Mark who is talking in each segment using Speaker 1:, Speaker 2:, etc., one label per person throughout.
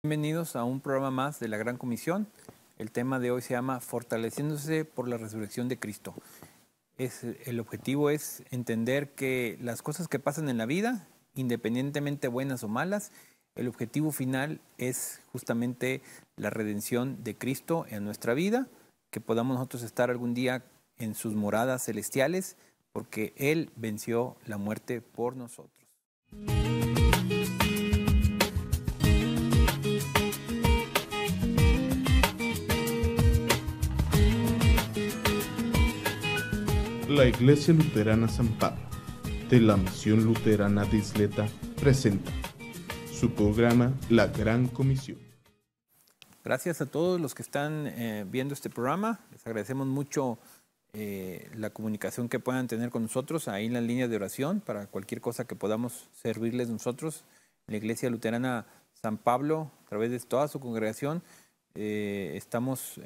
Speaker 1: Bienvenidos a un programa más de la Gran Comisión. El tema de hoy se llama Fortaleciéndose por la Resurrección de Cristo. El objetivo es entender que las cosas que pasan en la vida, independientemente buenas o malas, el objetivo final es justamente la redención de Cristo en nuestra vida, que podamos nosotros estar algún día en sus moradas celestiales, porque Él venció la muerte por nosotros.
Speaker 2: La Iglesia Luterana San Pablo, de la Misión Luterana de Isleta, presenta su programa La Gran Comisión.
Speaker 1: Gracias a todos los que están viendo este programa. Les agradecemos mucho la comunicación que puedan tener con nosotros ahí en la línea de oración para cualquier cosa que podamos servirles nosotros. La Iglesia Luterana San Pablo, a través de toda su congregación, estamos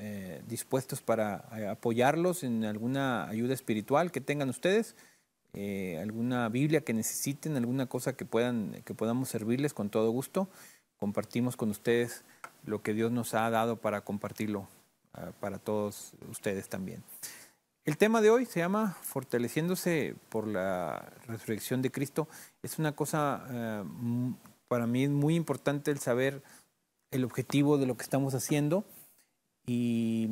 Speaker 1: dispuestos para apoyarlos en alguna ayuda espiritual que tengan ustedes, alguna Biblia que necesiten, alguna cosa que podamos servirles con todo gusto. Compartimos con ustedes lo que Dios nos ha dado para compartirlo para todos ustedes también. El tema de hoy se llama Fortaleciéndose por la Resurrección de Cristo. Es una cosa, para mí es muy importante el saber el objetivo de lo que estamos haciendo, y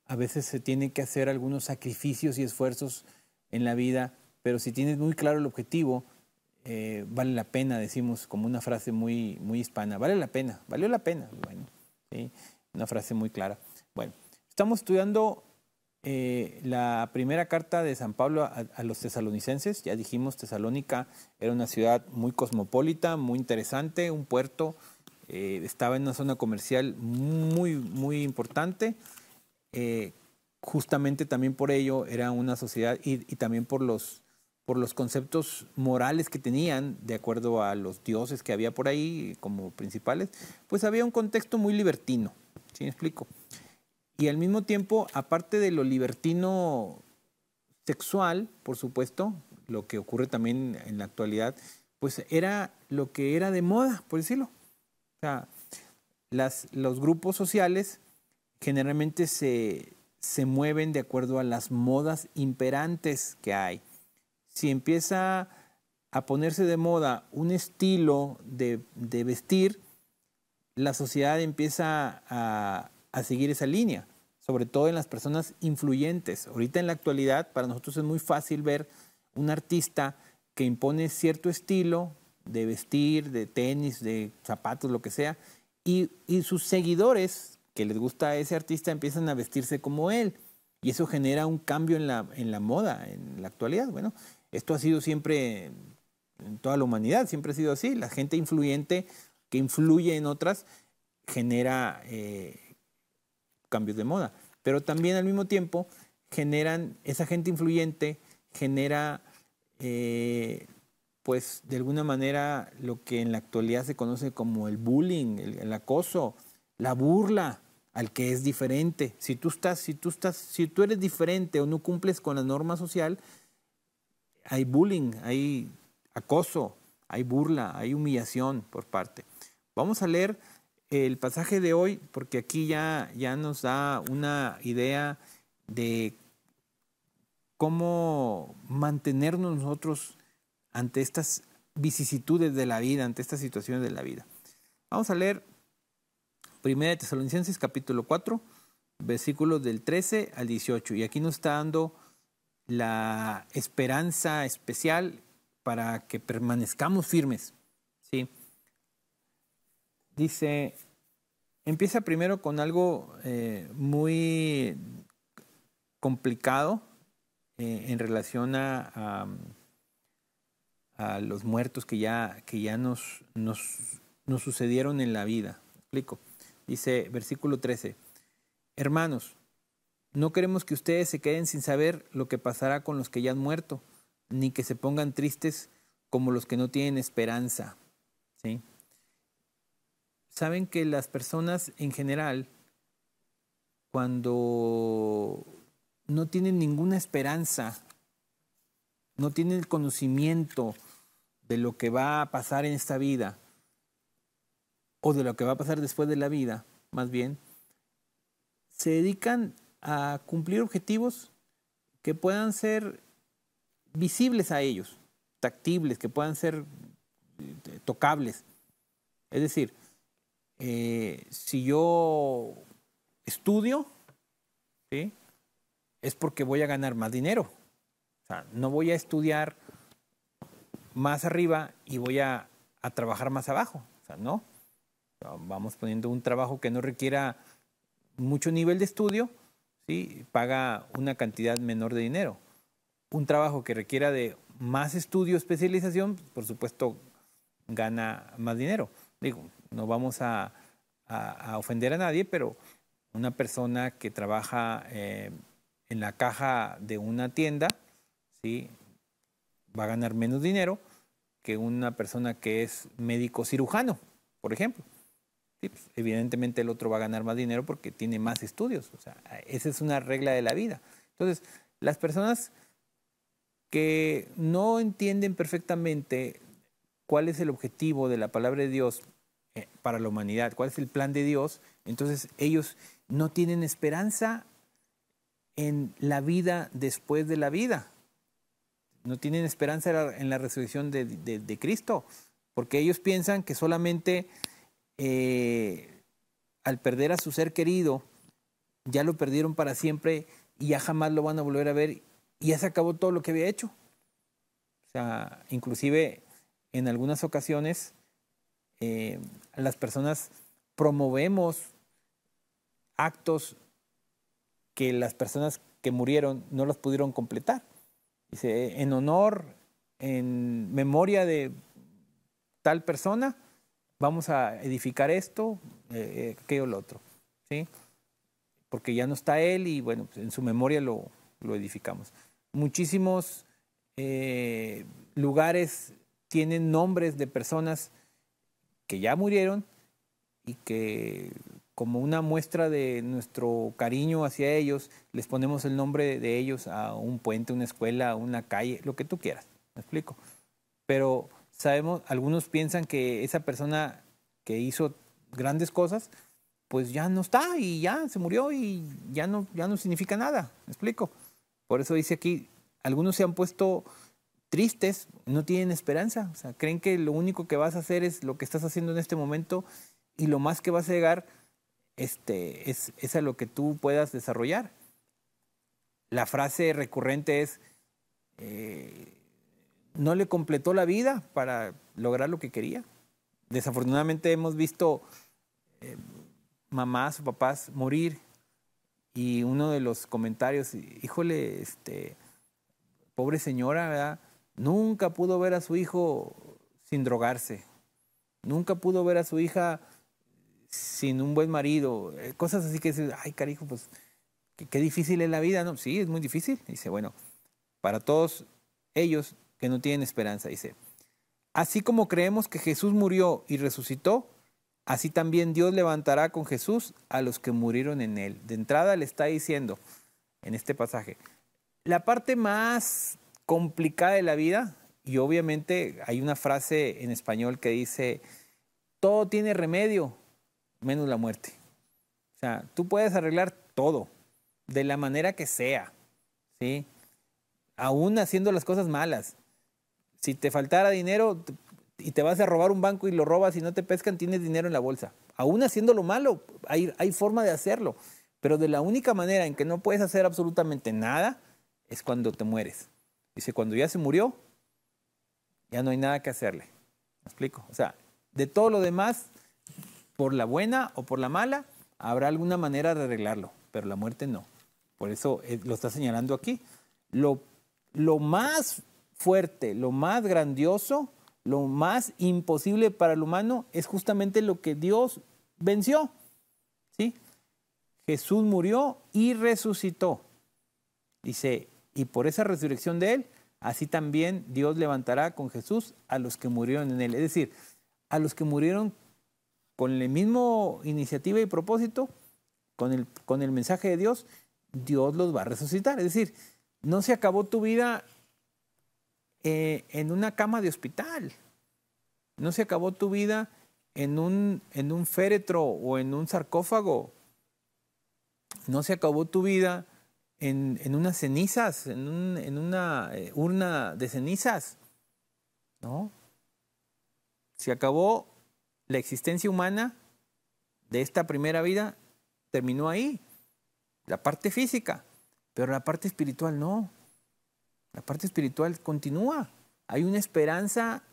Speaker 1: a veces se tienen que hacer algunos sacrificios y esfuerzos en la vida, pero si tienes muy claro el objetivo, vale la pena, decimos como una frase muy, muy hispana, vale la pena, valió la pena. Bueno, ¿sí? Una frase muy clara. Bueno, estamos estudiando la primera carta de San Pablo a los tesalonicenses. Ya dijimos, Tesalónica era una ciudad muy cosmopolita, muy interesante, un puerto. Estaba en una zona comercial muy, muy importante. Justamente también por ello era una sociedad y también por los conceptos morales que tenían, de acuerdo a los dioses que había por ahí como principales, pues había un contexto muy libertino, ¿sí me explico? Y al mismo tiempo, aparte de lo libertino sexual, por supuesto, lo que ocurre también en la actualidad, pues era lo que era de moda, por decirlo. O sea, los grupos sociales generalmente se mueven de acuerdo a las modas imperantes que hay. Si empieza a ponerse de moda un estilo de vestir, la sociedad empieza a seguir esa línea, sobre todo en las personas influyentes. Ahorita en la actualidad para nosotros es muy fácil ver un artista que impone cierto estilo de vestir, de tenis, de zapatos, lo que sea, y sus seguidores que les gusta a ese artista empiezan a vestirse como él, y eso genera un cambio en la moda, en la actualidad. Bueno, esto ha sido siempre en toda la humanidad, siempre ha sido así. La gente influyente que influye en otras genera cambios de moda, pero también al mismo tiempo esa gente influyente genera pues de alguna manera lo que en la actualidad se conoce como el bullying, el acoso, la burla al que es diferente. Si tú eres diferente o no cumples con la norma social, hay bullying, hay acoso, hay burla, hay humillación por parte. Vamos a leer el pasaje de hoy porque aquí ya nos da una idea de cómo mantenernos nosotros ante estas vicisitudes de la vida, ante estas situaciones de la vida. Vamos a leer 1 Tesalonicenses capítulo 4, versículos del 13 al 18. Y aquí nos está dando la esperanza especial para que permanezcamos firmes, ¿sí? Dice, empieza primero con algo muy complicado en relación a los muertos que ya nos sucedieron en la vida. ¿Me explico? Dice, versículo 13, hermanos, no queremos que ustedes se queden sin saber lo que pasará con los que ya han muerto, ni que se pongan tristes como los que no tienen esperanza, ¿sí? Saben que las personas en general, cuando no tienen ninguna esperanza, no tienen el conocimiento de lo que va a pasar en esta vida, o de lo que va a pasar después de la vida, más bien, se dedican a cumplir objetivos que puedan ser visibles a ellos, tactibles, que puedan ser tocables. Es decir, si yo estudio, ¿sí?, es porque voy a ganar más dinero. O sea, no voy a estudiar más arriba y voy a trabajar más abajo. O sea, no. Vamos poniendo un trabajo que no requiera mucho nivel de estudio, ¿sí?, paga una cantidad menor de dinero. Un trabajo que requiera de más estudio, especialización, por supuesto, gana más dinero. Digo, no vamos a ofender a nadie, pero una persona que trabaja en la caja de una tienda, ¿sí?, va a ganar menos dinero que una persona que es médico cirujano, por ejemplo. Sí, pues, evidentemente el otro va a ganar más dinero porque tiene más estudios. O sea, esa es una regla de la vida. Entonces, las personas que no entienden perfectamente cuál es el objetivo de la palabra de Dios para la humanidad, cuál es el plan de Dios, entonces ellos no tienen esperanza en la vida después de la vida. No tienen esperanza en la resurrección de Cristo, porque ellos piensan que solamente al perder a su ser querido, ya lo perdieron para siempre y ya jamás lo van a volver a ver y ya se acabó todo lo que había hecho. O sea, inclusive en algunas ocasiones las personas promovemos actos que las personas que murieron no los pudieron completar. Dice, en honor, en memoria de tal persona, vamos a edificar esto, aquello, lo otro, ¿sí? Porque ya no está él y bueno, pues en su memoria lo edificamos. Muchísimos lugares tienen nombres de personas que ya murieron y que como una muestra de nuestro cariño hacia ellos, les ponemos el nombre de ellos a un puente, una escuela, una calle, lo que tú quieras, ¿me explico? Pero sabemos, algunos piensan que esa persona que hizo grandes cosas, pues ya no está y ya se murió y ya no significa nada, ¿me explico? Por eso dice aquí, algunos se han puesto tristes, no tienen esperanza, o sea, creen que lo único que vas a hacer es lo que estás haciendo en este momento y lo más que vas a llegar es a lo que tú puedas desarrollar. La frase recurrente es, no le completó la vida para lograr lo que quería. Desafortunadamente hemos visto mamás o papás morir y uno de los comentarios, híjole, pobre señora, ¿verdad?, nunca pudo ver a su hijo sin drogarse, nunca pudo ver a su hija sin un buen marido, cosas así que dices, ay carijo, pues qué difícil es la vida, ¿no? Sí, es muy difícil. Dice, bueno, para todos ellos que no tienen esperanza, dice, así como creemos que Jesús murió y resucitó, así también Dios levantará con Jesús a los que murieron en él. De entrada le está diciendo en este pasaje, la parte más complicada de la vida, y obviamente hay una frase en español que dice, todo tiene remedio, menos la muerte. O sea, tú puedes arreglar todo, de la manera que sea, ¿sí? Aún haciendo las cosas malas. Si te faltara dinero y te vas a robar un banco y lo robas y no te pescan, tienes dinero en la bolsa. Aún haciendo lo malo, hay forma de hacerlo. Pero de la única manera en que no puedes hacer absolutamente nada es cuando te mueres. Dice, cuando ya se murió, ya no hay nada que hacerle. ¿Me explico? O sea, de todo lo demás, por la buena o por la mala, habrá alguna manera de arreglarlo, pero la muerte no. Por eso lo está señalando aquí. Lo más fuerte, lo más grandioso, lo más imposible para el humano es justamente lo que Dios venció, ¿sí? Jesús murió y resucitó. Dice, y por esa resurrección de él, así también Dios levantará con Jesús a los que murieron en él. Es decir, a los que murieron con la misma iniciativa y propósito, con el mensaje de Dios, Dios los va a resucitar. Es decir, no se acabó tu vida en una cama de hospital. No se acabó tu vida en un féretro o en un sarcófago. No se acabó tu vida en unas cenizas, en una urna de cenizas. ¿No? Se acabó la existencia humana de esta primera vida, terminó ahí. La parte física, pero la parte espiritual no. La parte espiritual continúa. Hay una esperanza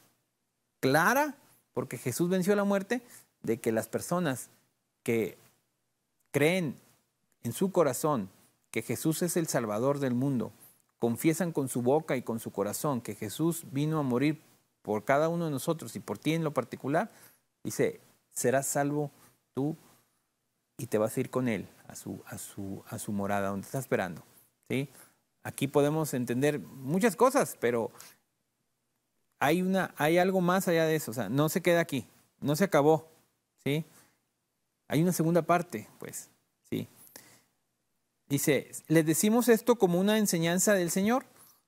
Speaker 1: clara, porque Jesús venció la muerte, de que las personas que creen en su corazón que Jesús es el Salvador del mundo, confiesan con su boca y con su corazón que Jesús vino a morir por cada uno de nosotros y por ti en lo particular, dice, serás salvo tú y te vas a ir con Él a su morada, donde está esperando. ¿Sí? Aquí podemos entender muchas cosas, pero hay algo más allá de eso. O sea, no se queda aquí, no se acabó. ¿Sí? Hay una segunda parte, pues. ¿Sí? Dice, les decimos esto como una enseñanza del Señor.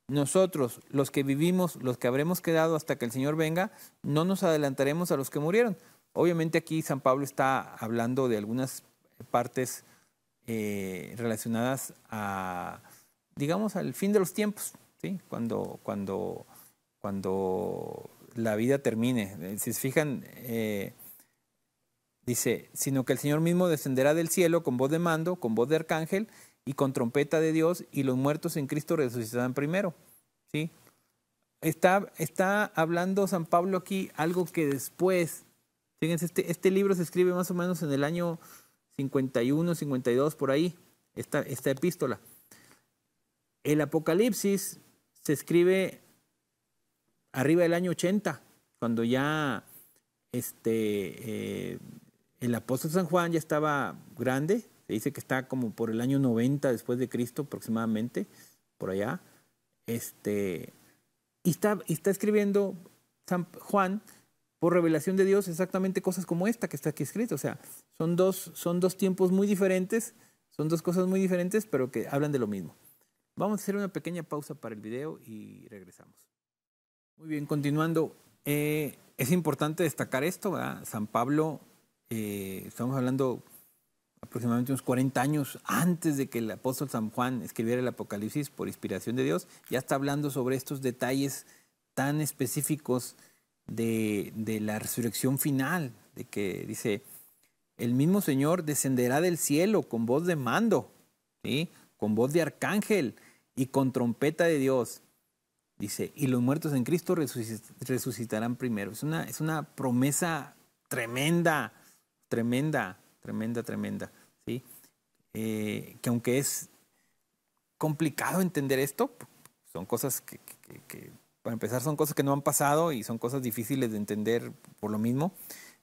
Speaker 1: Nosotros, los que vivimos, los que habremos quedado hasta que el Señor venga, no nos adelantaremos a los que murieron. Obviamente aquí San Pablo está hablando de algunas partes relacionadas a, digamos, al fin de los tiempos, ¿sí? Cuando la vida termine. Si se fijan, dice, sino que el Señor mismo descenderá del cielo con voz de mando, con voz de arcángel y con trompeta de Dios, y los muertos en Cristo resucitarán primero. ¿Sí? Está hablando San Pablo aquí algo que después, fíjense, este libro se escribe más o menos en el año 51, 52, por ahí, esta epístola. El Apocalipsis se escribe arriba del año 80, cuando ya el apóstol San Juan ya estaba grande. Se dice que está como por el año 90 después de Cristo aproximadamente, por allá. Y está escribiendo San Juan por revelación de Dios exactamente cosas como esta que está aquí escrita. O sea, son dos tiempos muy diferentes, son dos cosas muy diferentes, pero que hablan de lo mismo. Vamos a hacer una pequeña pausa para el video y regresamos. Muy bien, continuando. Es importante destacar esto, ¿verdad? San Pablo, estamos hablando aproximadamente unos 40 años antes de que el apóstol San Juan escribiera el Apocalipsis por inspiración de Dios, ya está hablando sobre estos detalles tan específicos de la resurrección final, de que dice, el mismo Señor descenderá del cielo con voz de mando, ¿sí? Con voz de arcángel y con trompeta de Dios. Dice, y los muertos en Cristo resucitarán primero. Es una promesa tremenda, tremenda, ¿sí? Que aunque es complicado entender esto, son cosas que, para empezar, son cosas que no han pasado y son cosas difíciles de entender por lo mismo,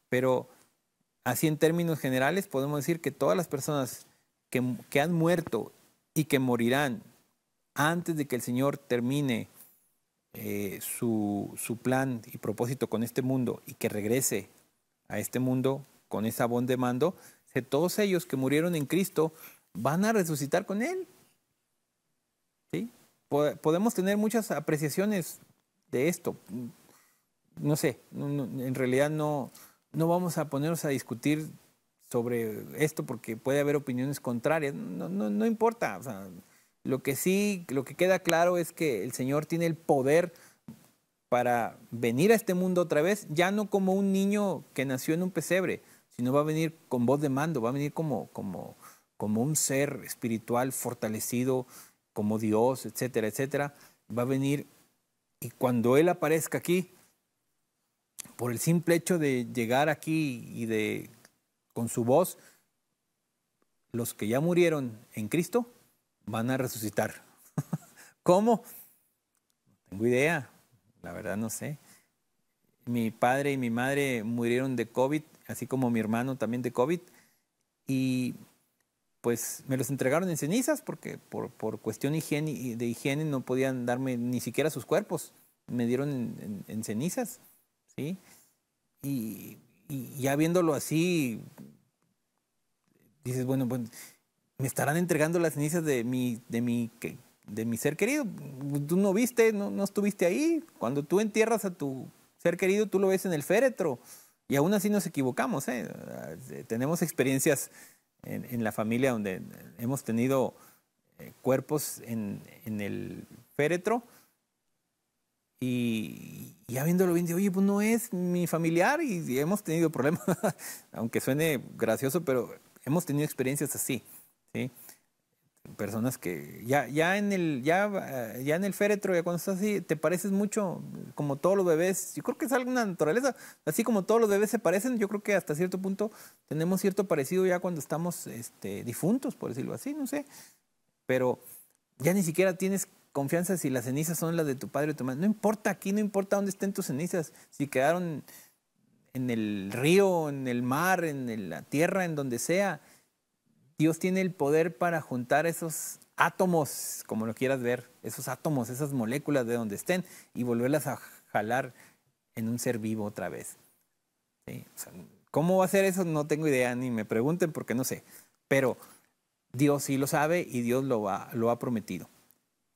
Speaker 1: pero así en términos generales podemos decir que todas las personas que han muerto y que morirán antes de que el Señor termine su plan y propósito con este mundo y que regrese a este mundo con esa voz de mando, todos ellos que murieron en Cristo van a resucitar con Él. ¿Sí? Podemos tener muchas apreciaciones de esto. No sé, en realidad no vamos a ponernos a discutir sobre esto porque puede haber opiniones contrarias. No importa. O sea, lo que queda claro es que el Señor tiene el poder para venir a este mundo otra vez, ya no como un niño que nació en un pesebre, sino va a venir con voz de mando, va a venir como un ser espiritual fortalecido, como Dios, etcétera, etcétera. Va a venir y cuando Él aparezca aquí, por el simple hecho de llegar aquí y con su voz, los que ya murieron en Cristo van a resucitar. ¿Cómo? No tengo idea, la verdad no sé. Mi padre y mi madre murieron de COVID, así como mi hermano también de COVID, y pues me los entregaron en cenizas porque por cuestión de higiene no podían darme ni siquiera sus cuerpos, me dieron en cenizas, ¿sí? Y ya viéndolo así, dices, bueno, pues me estarán entregando las cenizas de mi ser querido. Tú no viste, no estuviste ahí. Cuando tú entierras a tu ser querido, tú lo ves en el féretro Y aún así nos equivocamos, ¿eh? Tenemos experiencias en la familia donde hemos tenido cuerpos en el féretro y ya viéndolo bien, oye, pues no es mi familiar y hemos tenido problemas, aunque suene gracioso, pero hemos tenido experiencias así, ¿sí? Personas que ya en el féretro, ya cuando estás así, te pareces mucho como todos los bebés. Yo creo que es algo de la naturaleza. Así como todos los bebés se parecen, yo creo que hasta cierto punto tenemos cierto parecido ya cuando estamos difuntos, por decirlo así, no sé. Pero ya ni siquiera tienes confianza si las cenizas son las de tu padre o tu madre. No importa aquí, no importa dónde estén tus cenizas. Si quedaron en el río, en el mar, en la tierra, en donde sea, Dios tiene el poder para juntar esos átomos, como lo quieras ver, esos átomos, esas moléculas de donde estén y volverlas a jalar en un ser vivo otra vez. ¿Sí? O sea, ¿cómo va a ser eso? No tengo idea, ni me pregunten porque no sé. Pero Dios sí lo sabe y Dios lo ha prometido.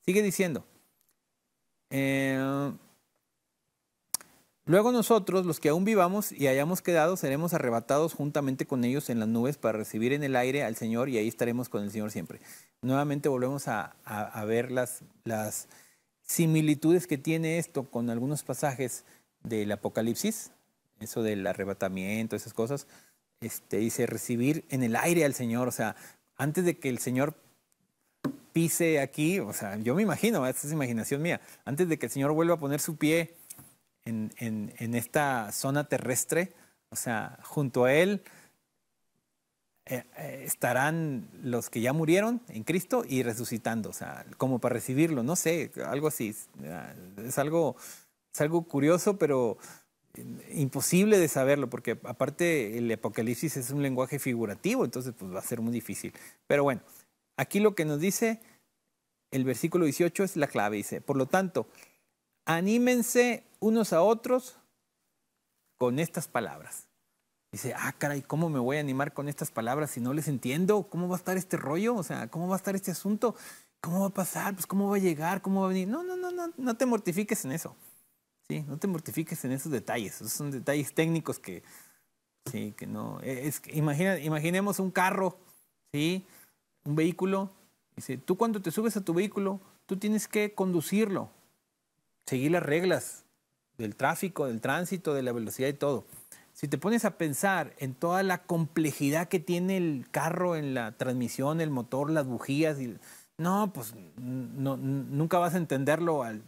Speaker 1: Sigue diciendo. Luego nosotros, los que aún vivamos y hayamos quedado, seremos arrebatados juntamente con ellos en las nubes para recibir en el aire al Señor y ahí estaremos con el Señor siempre. Nuevamente volvemos a ver las similitudes que tiene esto con algunos pasajes del Apocalipsis, eso del arrebatamiento, esas cosas. Dice recibir en el aire al Señor, o sea, antes de que el Señor pise aquí, o sea, yo me imagino, esta es imaginación mía, antes de que el Señor vuelva a poner su pie en esta zona terrestre, o sea, junto a Él estarán los que ya murieron en Cristo y resucitando, o sea, como para recibirlo, no sé, algo así. Es algo curioso, pero imposible de saberlo, porque aparte el Apocalipsis es un lenguaje figurativo, entonces pues va a ser muy difícil. Pero bueno, aquí lo que nos dice el versículo 18 es la clave, dice, por lo tanto, anímense unos a otros con estas palabras. Dice, caray, ¿cómo me voy a animar con estas palabras si no les entiendo? ¿Cómo va a estar este rollo? O sea, ¿cómo va a estar este asunto? ¿Cómo va a pasar? Pues, ¿cómo va a llegar? ¿Cómo va a venir? No te mortifiques en eso. ¿Sí? No te mortifiques en esos detalles. Esos son detalles técnicos que no. Imaginemos un carro, ¿sí? Un vehículo. Dice, tú cuando te subes a tu vehículo, tú tienes que conducirlo, seguir las reglas del tráfico, del tránsito, de la velocidad y todo. Si te pones a pensar en toda la complejidad que tiene el carro, en la transmisión, el motor, las bujías, pues nunca vas a entenderlo al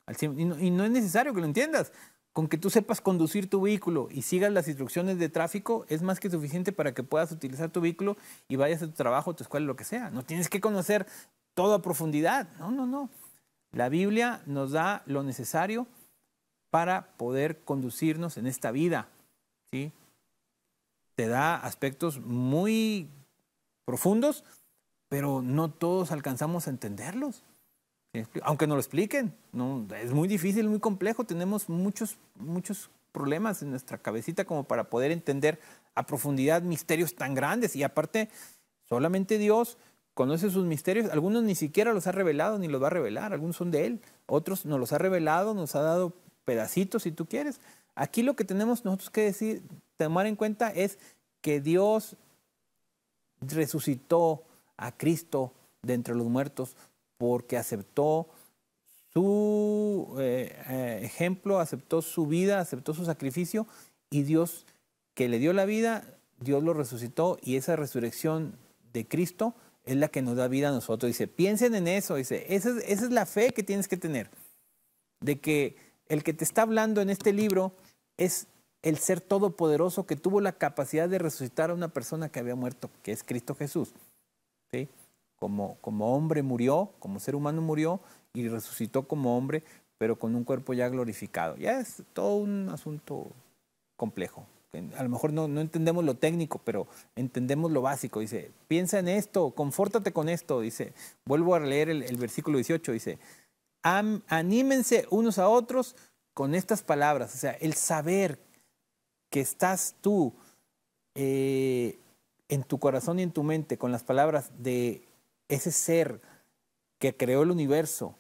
Speaker 1: 100%. Y no es necesario que lo entiendas. Con que tú sepas conducir tu vehículo y sigas las instrucciones de tráfico, es más que suficiente para que puedas utilizar tu vehículo y vayas a tu trabajo, a tu escuela, lo que sea. No tienes que conocer todo a profundidad. No. La Biblia nos da lo necesario para poder conducirnos en esta vida, ¿sí? Te da aspectos muy profundos, pero no todos alcanzamos a entenderlos. ¿Sí? Aunque nos lo expliquen, no, es muy difícil, muy complejo. Tenemos muchos problemas en nuestra cabecita como para poder entender a profundidad misterios tan grandes. Y aparte, solamente Dios conoce sus misterios. Algunos ni siquiera los ha revelado ni los va a revelar. Algunos son de Él. Otros nos los ha revelado, nos ha dado pedacitos si tú quieres. Aquí lo que tenemos nosotros que tomar en cuenta es que Dios resucitó a Cristo de entre los muertos porque aceptó su ejemplo, aceptó su vida, aceptó su sacrificio, y Dios que le dio la vida, Dios lo resucitó, y esa resurrección de Cristo es la que nos da vida a nosotros. Dice, piensen en eso, dice, esa es la fe que tienes que tener, de que el que te está hablando en este libro es el ser todopoderoso que tuvo la capacidad de resucitar a una persona que había muerto, que es Cristo Jesús. ¿Sí? Como hombre murió, como ser humano murió y resucitó como hombre, pero con un cuerpo ya glorificado. Ya es todo un asunto complejo. A lo mejor no entendemos lo técnico, pero entendemos lo básico. Dice, piensa en esto, confórtate con esto. Dice, vuelvo a leer el versículo 18, dice, anímense unos a otros con estas palabras. O sea, el saber que estás tú en tu corazón y en tu mente con las palabras de ese ser que creó el universo,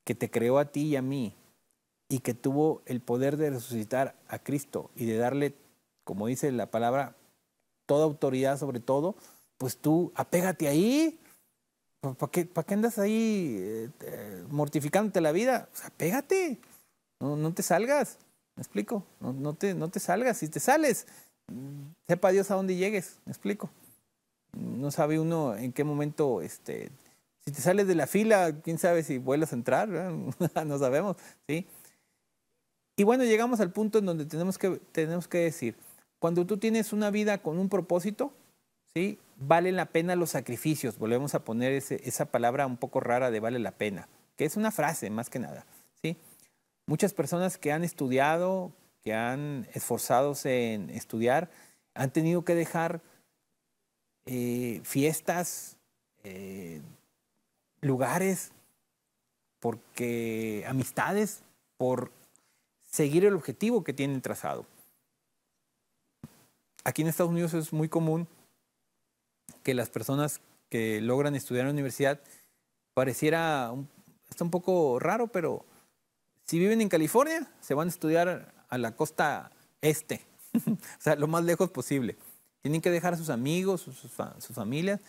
Speaker 1: que te creó a ti y a mí, y que tuvo el poder de resucitar a Cristo y de darle, como dice la palabra, toda autoridad sobre todo, pues tú apégate ahí. ¿Para qué andas ahí mortificándote la vida? O sea, apégate, no te salgas, ¿me explico? No te salgas, si te sales, sepa Dios a dónde llegues, ¿me explico? No sabe uno en qué momento, si te sales de la fila, quién sabe si vuelves a entrar, no sabemos, ¿sí? Y bueno, llegamos al punto en donde tenemos que decir, cuando tú tienes una vida con un propósito, ¿sí? Valen la pena los sacrificios. Volvemos a poner esa palabra un poco rara de vale la pena, que es una frase más que nada, ¿sí? Muchas personas que han estudiado, que han esforzado en estudiar, han tenido que dejar fiestas, lugares, amistades, por seguir el objetivo que tienen trazado. Aquí en Estados Unidos es muy común que las personas que logran estudiar en la universidad, está un poco raro, pero si viven en California, se van a estudiar a la costa este, o sea, lo más lejos posible. Tienen que dejar a sus amigos, sus familias,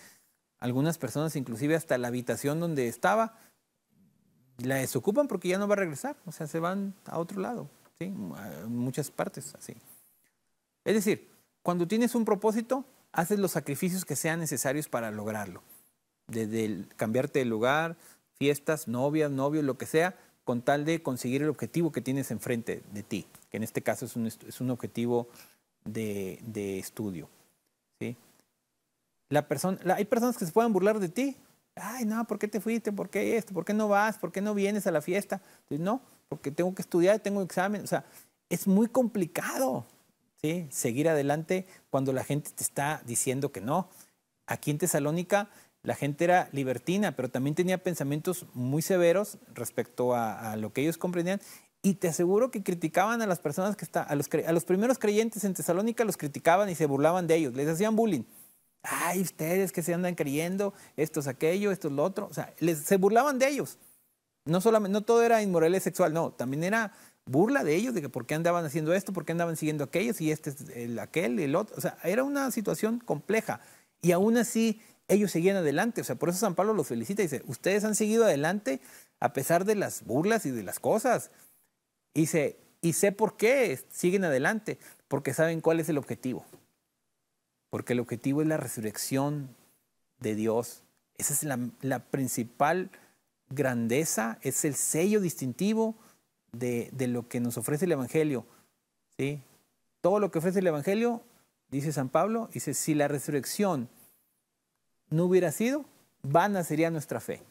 Speaker 1: algunas personas inclusive hasta la habitación donde estaba, la desocupan porque ya no va a regresar, o sea, se van a otro lado, ¿sí? En muchas partes así. Es decir, cuando tienes un propósito, haces los sacrificios que sean necesarios para lograrlo. Desde cambiarte de lugar, fiestas, novias, novios, lo que sea, con tal de conseguir el objetivo que tienes enfrente de ti, que en este caso es un objetivo de estudio, ¿sí? Hay personas que se pueden burlar de ti. Ay, no, ¿por qué te fuiste? ¿Por qué esto? ¿Por qué no vas? ¿Por qué no vienes a la fiesta? Entonces, no, porque tengo que estudiar, tengo examen. O sea, es muy complicado, ¿sí? Seguir adelante cuando la gente te está diciendo que no. Aquí en Tesalónica la gente era libertina, pero también tenía pensamientos muy severos respecto a lo que ellos comprendían. Y te aseguro que criticaban a las personas a los primeros creyentes en Tesalónica, los criticaban y se burlaban de ellos, les hacían bullying. Ay, ustedes que se andan creyendo, esto es aquello, esto es lo otro. O sea, se burlaban de ellos. No todo era inmoralidad sexual, no, también era burla de ellos, de que por qué andaban haciendo esto, por qué andaban siguiendo aquellos, y este es aquel, el otro. O sea, era una situación compleja. Y aún así, ellos seguían adelante. O sea, por eso San Pablo los felicita y dice, ustedes han seguido adelante a pesar de las burlas y de las cosas. Y sé por qué siguen adelante, porque saben cuál es el objetivo. Porque el objetivo es la resurrección de Dios. Esa es la principal grandeza, es el sello distintivo de lo que nos ofrece el Evangelio, ¿sí? Todo lo que ofrece el Evangelio, dice San Pablo, dice, si la resurrección no hubiera sido, vana sería nuestra fe.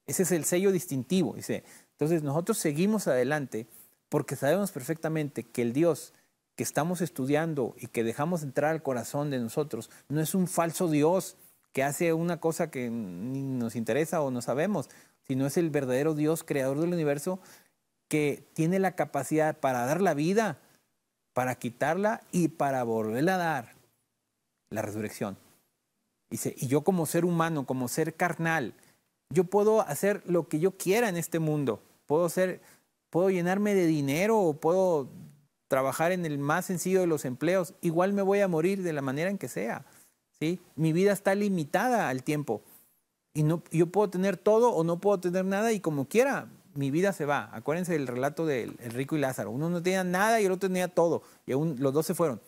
Speaker 1: Ese es el sello distintivo, dice. Entonces nosotros seguimos adelante porque sabemos perfectamente que el Dios que estamos estudiando y que dejamos entrar al corazón de nosotros no es un falso Dios que hace una cosa que ni nos interesa o no sabemos, sino es el verdadero Dios creador del universo que tiene la capacidad para dar la vida, para quitarla y para volverla a dar, la resurrección. Dice, y yo como ser humano, como ser carnal, yo puedo hacer lo que yo quiera en este mundo, puedo llenarme de dinero o puedo trabajar en el más sencillo de los empleos, igual me voy a morir de la manera en que sea, ¿sí? Mi vida está limitada al tiempo y yo puedo tener todo o no puedo tener nada y como quiera, mi vida se va. Acuérdense del relato del rico y Lázaro. Uno no tenía nada y el otro tenía todo y los dos se fueron.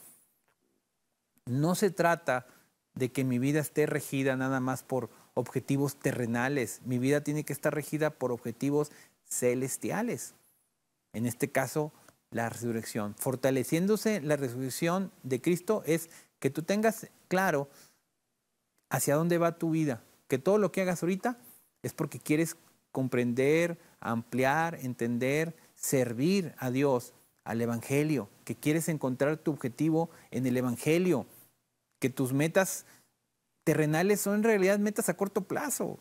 Speaker 1: No se trata de que mi vida esté regida nada más por objetivos terrenales. Mi vida tiene que estar regida por objetivos celestiales. En este caso, la resurrección. Fortaleciéndose la resurrección de Cristo es que tú tengas claro hacia dónde va tu vida. Que todo lo que hagas ahorita es porque quieres comprender, ampliar, entender, servir a Dios, al Evangelio. Que quieres encontrar tu objetivo en el Evangelio. Que tus metas terrenales son en realidad metas a corto plazo.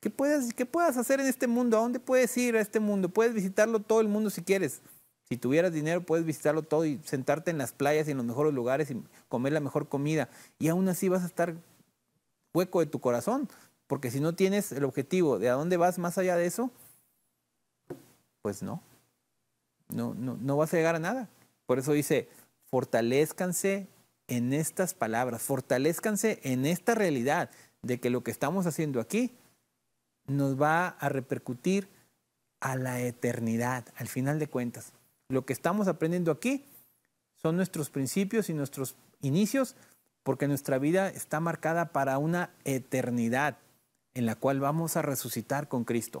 Speaker 1: ¿Qué puedas hacer en este mundo? ¿A dónde puedes ir a este mundo? Puedes visitarlo todo el mundo si quieres. Si tuvieras dinero, puedes visitarlo todo y sentarte en las playas y en los mejores lugares y comer la mejor comida. Y aún así vas a estar hueco de tu corazón. Porque si no tienes el objetivo de a dónde vas más allá de eso, pues no. no vas a llegar a nada. Por eso dice, fortalézcanse en estas palabras, fortalézcanse en esta realidad de que lo que estamos haciendo aquí nos va a repercutir a la eternidad, al final de cuentas. Lo que estamos aprendiendo aquí son nuestros principios y nuestros inicios, porque nuestra vida está marcada para una eternidad en la cual vamos a resucitar con Cristo.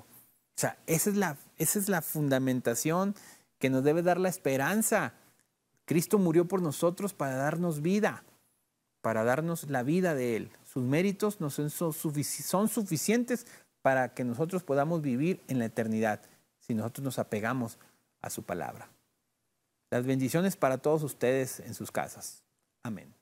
Speaker 1: O sea, esa es la fundamentación que nos debe dar la esperanza. Cristo murió por nosotros para darnos vida, para darnos la vida de Él. Sus méritos son suficientes para que nosotros podamos vivir en la eternidad, si nosotros nos apegamos a su palabra. Las bendiciones para todos ustedes en sus casas. Amén.